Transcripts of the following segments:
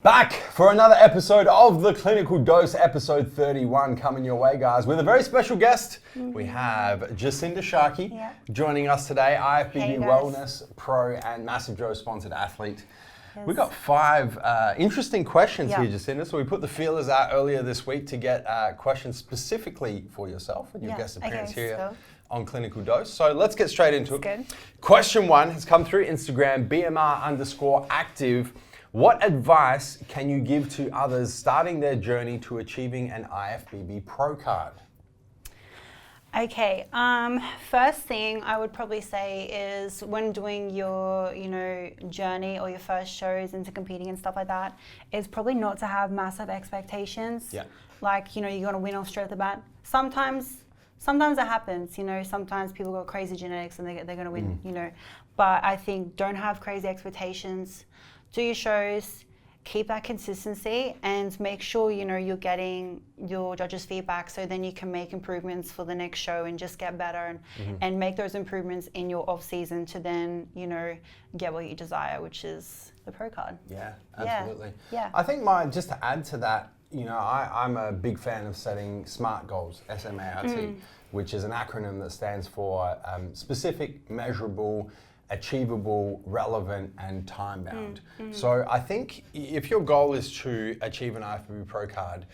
Back for another episode of The Clinical Dose, episode 31 coming your way, guys, with a very special guest. We have Jacinda Sharkey joining us today, IFBB Wellness Pro and MassiveJoes sponsored athlete. We've got 5 interesting questions here, Jacinda. So we put the feelers out earlier this week to get questions specifically for yourself and your guest appearance here on Clinical Dose. So let's get straight into it. Good. Question 1 has come through Instagram, BMR_active. What advice can you give to others starting their journey to achieving an IFBB Pro Card? Okay, first thing I would probably say is when doing your, journey or your first shows into competing and stuff like that, is probably not to have massive expectations. Yeah. Like, you're going to win off straight at the bat. Sometimes it happens, sometimes people got crazy genetics and they're going to win, But I think don't have crazy expectations. Do your shows, keep that consistency, and make sure you're getting your judges' feedback, so then you can make improvements for the next show and just get better and make those improvements in your off season to then get what you desire, which is the Pro Card. Yeah, absolutely. Yeah. I think just to add to that, I'm a big fan of setting SMART goals, SMART, which is an acronym that stands for specific, measurable, achievable, relevant, and time-bound. So I think if your goal is to achieve an IFBB Pro Card,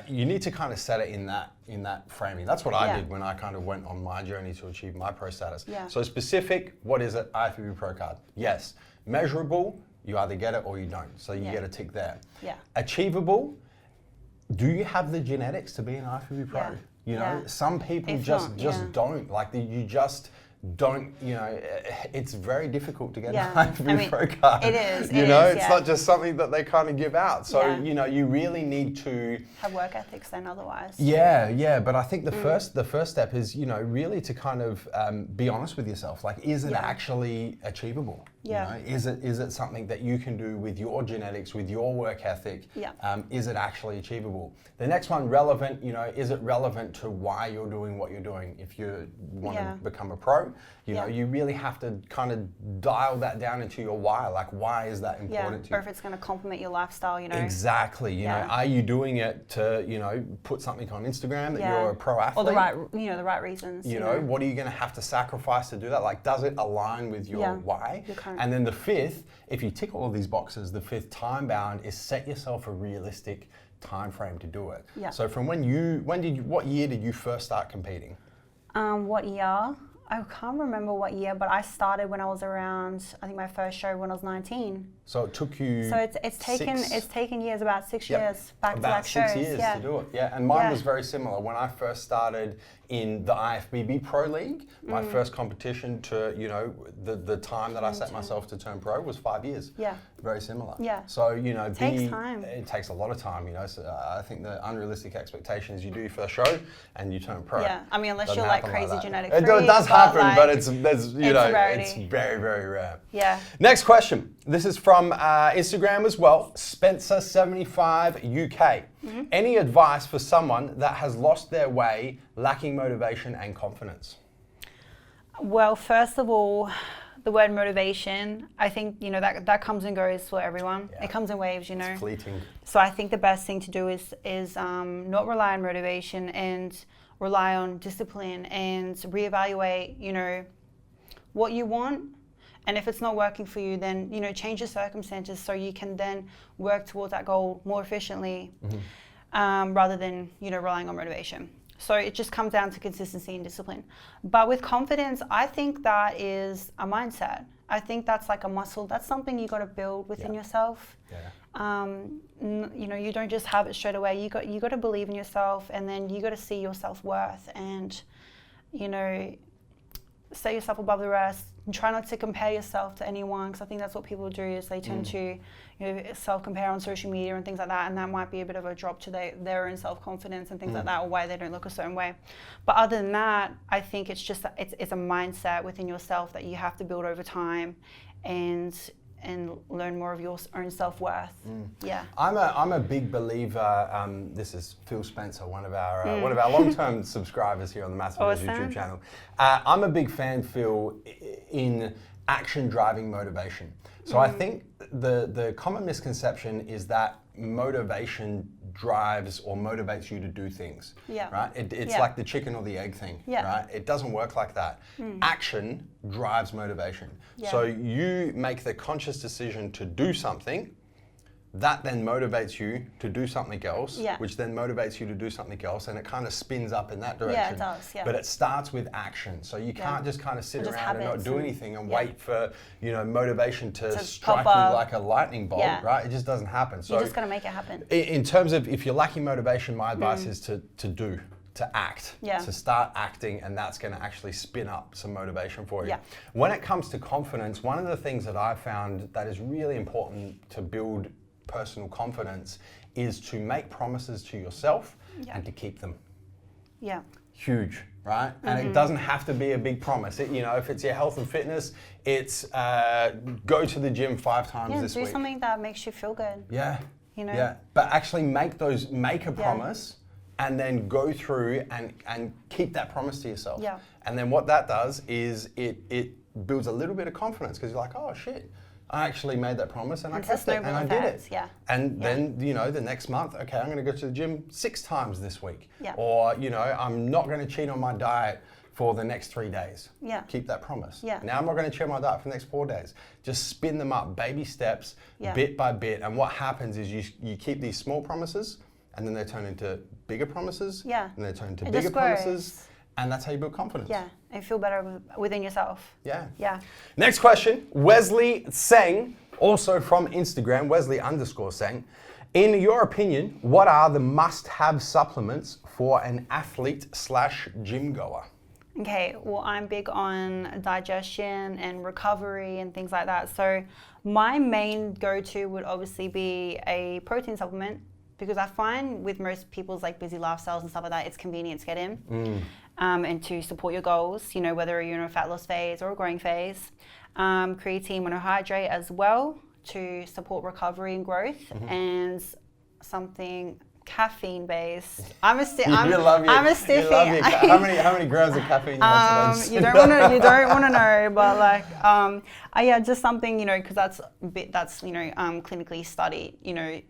you need to kind of set it in that framing. That's what I did when I kind of went on my journey to achieve my pro status. Yeah. So specific, what is it? IFBB Pro Card. Yes. Measurable, you either get it or you don't. So you get a tick there. Yeah. Achievable, do you have the genetics to be an IFBB Pro? Some people just don't. Like you just don't, it's very difficult to get an IFBB Pro Card. It is. It's not just something that they kind of give out. So, you really need to have work ethics then otherwise. Yeah. But I think the first step is, really to kind of be honest with yourself. Like, is it actually achievable? Yeah. Is it something that you can do with your genetics, with your work ethic? Yeah. Is it actually achievable? The next one, relevant, is it relevant to why you're doing what you're doing? If you want to become a pro, you really have to kind of dial that down into your why. Like, why is that important to you? Or if it's going to complement your lifestyle, Exactly. You know, are you doing it to, put something on Instagram that you're a pro athlete? Or the right reasons. What are you going to have to sacrifice to do that? Like, does it align with your why? And then the 5th, if you tick all of these boxes, the 5th, time bound, is set yourself a realistic time frame to do it. Yeah. So from what year did you first start competing? What year? I can't remember what year, but I started when I was around, I think my first show when I was 19. So it took you So it's taken years, about 6 years back to back shows. About 6 years to do it, and mine was very similar. When I first started in the IFBB Pro League, my first competition to, the time that I set myself to turn pro was 5 years. Yeah. Very similar. Yeah. So, it takes time. It takes a lot of time, So I think the unrealistic expectation is you do your first show and you turn pro. Yeah, I mean, unless you're like crazy genetic freak. It does happen, but it's very, very rare. Yeah. Next question. This is from Instagram as well, Spencer75 UK. Any advice for someone that has lost their way, lacking motivation and confidence? Well, first of all, the word motivation, I think, that comes and goes for everyone. Yeah. It comes in waves, It's fleeting. So I think the best thing to do is not rely on motivation and rely on discipline and reevaluate, what you want. And if it's not working for you, then, change your circumstances so you can then work towards that goal more efficiently rather than, relying on motivation. So it just comes down to consistency and discipline. But with confidence, I think that is a mindset. I think that's like a muscle. That's something you got to build within yourself. Yeah. You don't just have it straight away. You got to believe in yourself, and then you got to see your self-worth and, set yourself above the rest. And try not to compare yourself to anyone, because I think that's what people do, is they tend to self-compare on social media and things like that, and that might be a bit of a drop to their own self-confidence and things like that, or why they don't look a certain way. But other than that, I think it's just it's a mindset within yourself that you have to build over time and learn more of your own self-worth. Yeah. I'm a big believer. This is Phil Spencer, one of our long-term subscribers here on the MassiveJoes YouTube channel. I'm a big fan, Phil, in action driving motivation. So I think the common misconception is that motivation drives or motivates you to do things. Yeah. Right? It's like the chicken or the egg thing. Yeah. Right? It doesn't work like that. Action drives motivation. Yeah. So you make the conscious decision to do something. That then motivates you to do something else, which then motivates you to do something else, and it kind of spins up in that direction. Yeah, it does. Yeah. But it starts with action, so you can't just kind of sit around and not do anything and wait for motivation to strike you like a lightning bolt, right? It just doesn't happen. So you're just gonna make it happen. In terms of if you're lacking motivation, my advice is to act, to start acting, and that's going to actually spin up some motivation for you. Yeah. When it comes to confidence, one of the things that I've found that is really important to build personal confidence is to make promises to yourself and to keep them. Yeah. Huge, right? And it doesn't have to be a big promise. If it's your health and fitness, it's go to the gym 5 times this week. Do something that makes you feel good. Yeah. Yeah. But actually make a promise and then go through and keep that promise to yourself. Yeah. And then what that does is it builds a little bit of confidence because you're like, oh shit, I actually made that promise and I kept it and I did it. Yeah. And then, the next month, okay, I'm going to go to the gym 6 times this week. Yeah. Or, I'm not going to cheat on my diet for the next 3 days. Yeah. Keep that promise. Yeah. Now I'm not going to cheat on my diet for the next 4 days. Just spin them up, baby steps, bit by bit. And what happens is you keep these small promises and then they turn into bigger promises. Yeah. And they turn into bigger promises. And that's how you build confidence. Yeah, and feel better within yourself. Yeah. Yeah. Next question, Wesley Seng, also from Instagram, Wesley_Seng. In your opinion, what are the must-have supplements for an athlete/gym goer? Okay, well, I'm big on digestion and recovery and things like that. So my main go-to would obviously be a protein supplement, because I find with most people's busy lifestyles and stuff like that, it's convenient to get in and to support your goals, whether you're in a fat loss phase or a growing phase. Creatine monohydrate as well to support recovery and growth, and something caffeine based. I'm a stiffy. How many grams of caffeine you want today? You don't want to know, but just something, because that's clinically studied,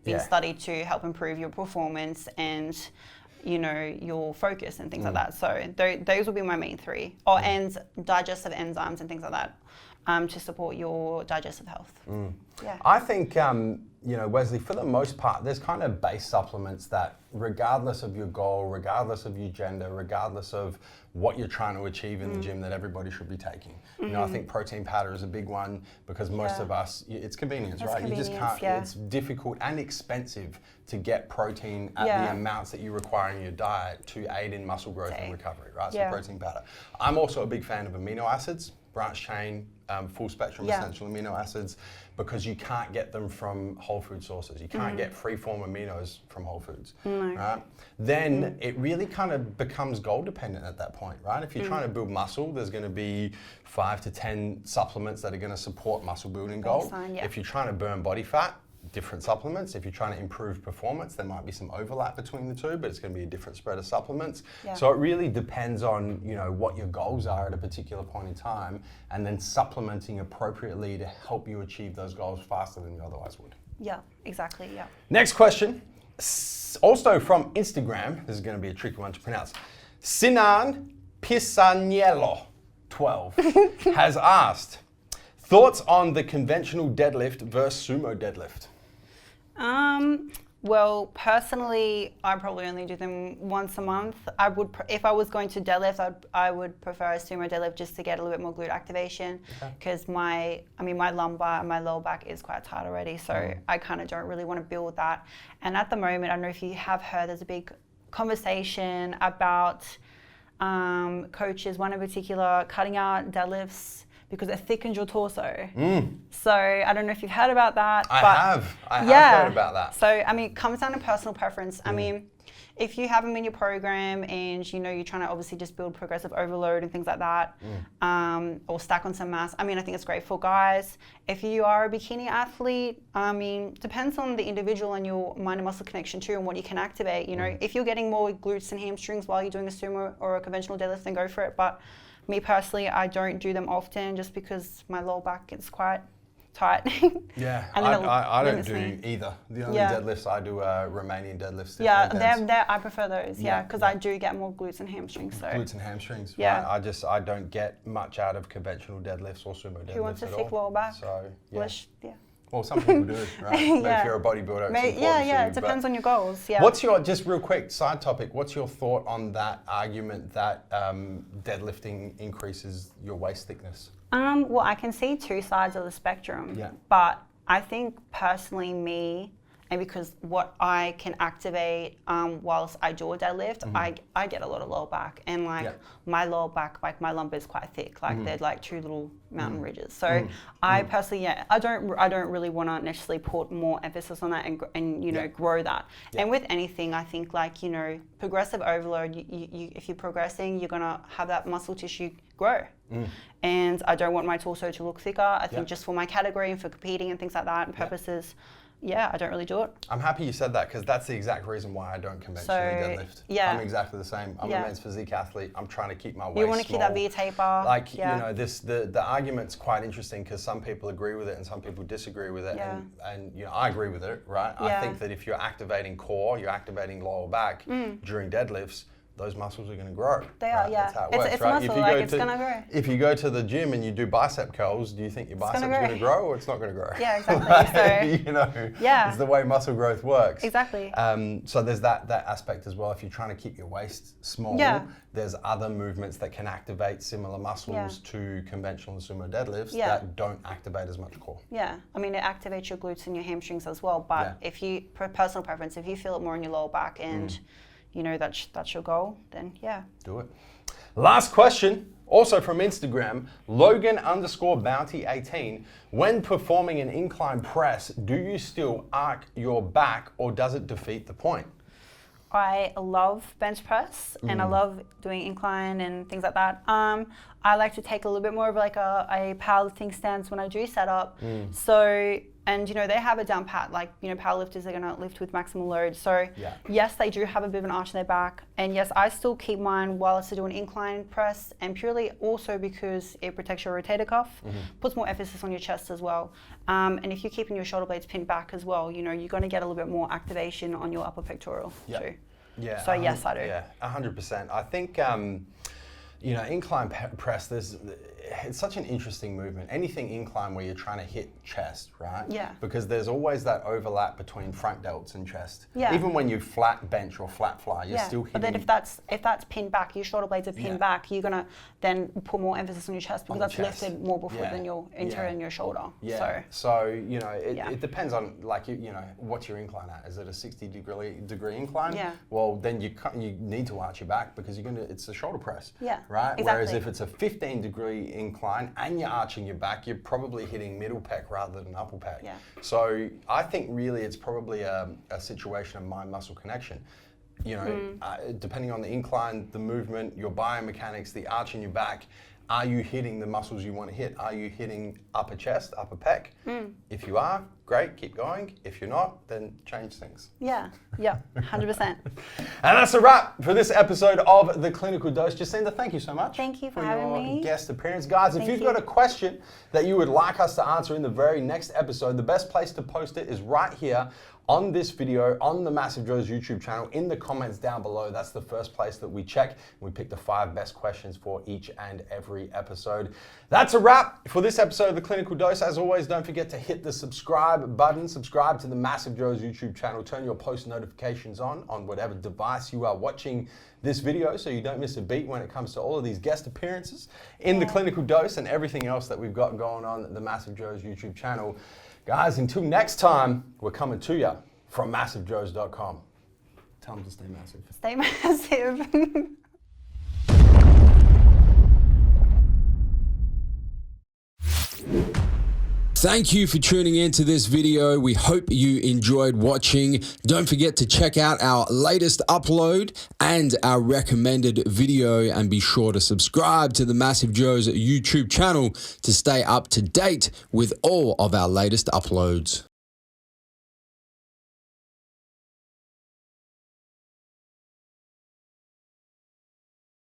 been studied to help improve your performance and your focus and things like that. So those will be my main 3. And digestive enzymes and things like that to support your digestive health. Yeah. I think, Wesley, for the most part, there's kind of base supplements that regardless of your goal, regardless of your gender, regardless of what you're trying to achieve in the gym, that everybody should be taking. I think protein powder is a big one because most of us, it's convenience, right? You just can't, it's difficult and expensive to get protein at the amounts that you require in your diet to aid in muscle growth and recovery, right? So protein powder. I'm also a big fan of amino acids, branch chain, full spectrum essential amino acids, because you can't get them from whole food sources. You can't get free form aminos from whole foods, right? Then it really kind of becomes goal dependent at that point, right? If you're trying to build muscle, there's going to be 5 to 10 supplements that are going to support muscle building goal. If you're trying to burn body fat, different supplements. If you're trying to improve performance, there might be some overlap between the two, but it's going to be a different spread of supplements. So it really depends on what your goals are at a particular point in time, and then supplementing appropriately to help you achieve those goals faster than you otherwise would. Yeah, exactly. Yeah. Next question, also from Instagram. This is going to be a tricky one to pronounce. Sinan Pisaniello 12 has asked, thoughts on the conventional deadlift versus sumo deadlift? Well, personally, I probably only do them once a month. I would, if I was going to deadlift, I would prefer a sumo deadlift just to get a little bit more glute activation, because my lumbar and my lower back is quite tight already, so I kind of don't really want to build that. And at the moment, I don't know if you have heard, there's a big conversation about coaches, one in particular, cutting out deadlifts because it thickens your torso. So I don't know if you've heard about that. I have heard about that. So, it comes down to personal preference. If you have them in your program and you're trying to obviously just build progressive overload and things like that, or stack on some mass, I think it's great for guys. If you are a bikini athlete, depends on the individual and your mind and muscle connection too, and what you can activate. If you're getting more glutes and hamstrings while you're doing a sumo or a conventional deadlift, then go for it. But me personally, I don't do them often just because my lower back is quite tight. Yeah, And then I don't limits do me. either. The only deadlifts I do are Romanian deadlifts. Yeah, different I prefer those. Yeah, because I do get more glutes and hamstrings. So glutes and hamstrings. Yeah. Right? I don't get much out of conventional deadlifts or sumo deadlifts. who wants a at thick all. lower back? So yeah. Yeah. Well, some people do, right? But if you're a bodybuilder, it's important Yeah, to you, it depends on your goals. Yeah. What's your, just real quick side topic, what's your thought on that argument that deadlifting increases your waist thickness? Well, I can see two sides of the spectrum. Yeah. But I think personally, me, and because what I can activate whilst I do a deadlift, I get a lot of lower back, and my lower back, like my lumbar is quite thick, like they're like two little mountain ridges. So I personally, I don't really want to necessarily put more emphasis on that and you know grow that. And with anything, I think like progressive overload. You if you're progressing, you're gonna have that muscle tissue grow. And I don't want my torso to look thicker. I think just for my category and for competing and things like that and purposes. Yeah, I don't really do it. I'm happy you said that because that's the exact reason why I don't conventionally deadlift. Yeah. I'm exactly the same. I'm a men's physique athlete. I'm trying to keep my waist You want to keep that V taper. Like, the argument's quite interesting because some people agree with it and some people disagree with it. And I agree with it, right? I think that if you're activating core, you're activating lower back during deadlifts, those muscles are going to grow. They are, That's how it it's works, it's right? muscle, like it's going to grow. If you go to the gym and you do bicep curls, do you think your bicep's going to grow or it's not going to grow? Yeah, exactly. So, it's the way muscle growth works. Exactly. So there's that aspect as well. If you're trying to keep your waist small, there's other movements that can activate similar muscles to conventional and sumo deadlifts that don't activate as much core. Yeah, I mean, it activates your glutes and your hamstrings as well. But if you, personal preference, if you feel it more in your lower back and that's your goal, then do it. Last question, also from Instagram, Logan_Bounty18. When performing an incline press, do you still arc your back or does it defeat the point? I love bench press and I love doing incline and things like that. I like to take a little bit more of like a powerlifting stance when I do set up. So, and they have it down pat, like, powerlifters are gonna lift with maximal load. So yes, they do have a bit of an arch in their back. And yes, I still keep mine whilst I do an incline press, and purely also because it protects your rotator cuff, puts more emphasis on your chest as well. And if you're keeping your shoulder blades pinned back as well, you're gonna get a little bit more activation on your upper pectoral too. Yeah. So yes, I do. Yeah, 100%. I think, incline press, it's such an interesting movement. Anything incline where you're trying to hit chest, right? Yeah. Because there's always that overlap between front delts and chest. Yeah. Even when you flat bench or flat fly, you're still hitting. But then if that's pinned back, your shoulder blades are pinned back, you're gonna then put more emphasis on your chest because that's lifted more before than your interior and your shoulder. Yeah. So it depends on what's your incline at. Is it a 60-degree incline? Yeah. Well, then you need to arch your back because it's a shoulder press. Yeah. Right. Exactly. Whereas if it's a 15-degree incline and you're arching your back, you're probably hitting middle pec rather than upper pec. Yeah. So I think really it's probably a situation of mind-muscle connection. Depending on the incline, the movement, your biomechanics, the arch in your back, are you hitting the muscles you want to hit? Are you hitting upper chest, upper pec? If you are, great, keep going. If you're not, then change things. Yeah, 100%. And that's a wrap for this episode of The Clinical Dose. Jacinda, thank you so much. Thank you for having me. Guest appearance. Guys, if you've got a question that you would like us to answer in the very next episode, the best place to post it is right here on this video, on the MassiveJoes YouTube channel, in the comments down below. That's the first place that we check. We pick the 5 best questions for each and every episode. That's a wrap for this episode of The Clinical Dose. As always, don't forget to hit the subscribe button. Subscribe to the MassiveJoes YouTube channel. Turn your post notifications on whatever device you are watching this video so you don't miss a beat when it comes to all of these guest appearances in The Clinical Dose and everything else that we've got going on at the MassiveJoes YouTube channel. Guys, until next time, we're coming to you from MassiveJoes.com. Tell them to stay massive. Stay massive. Thank you for tuning in to this video. We hope you enjoyed watching. Don't forget to check out our latest upload and our recommended video, and be sure to subscribe to the MassiveJoes YouTube channel to stay up to date with all of our latest uploads.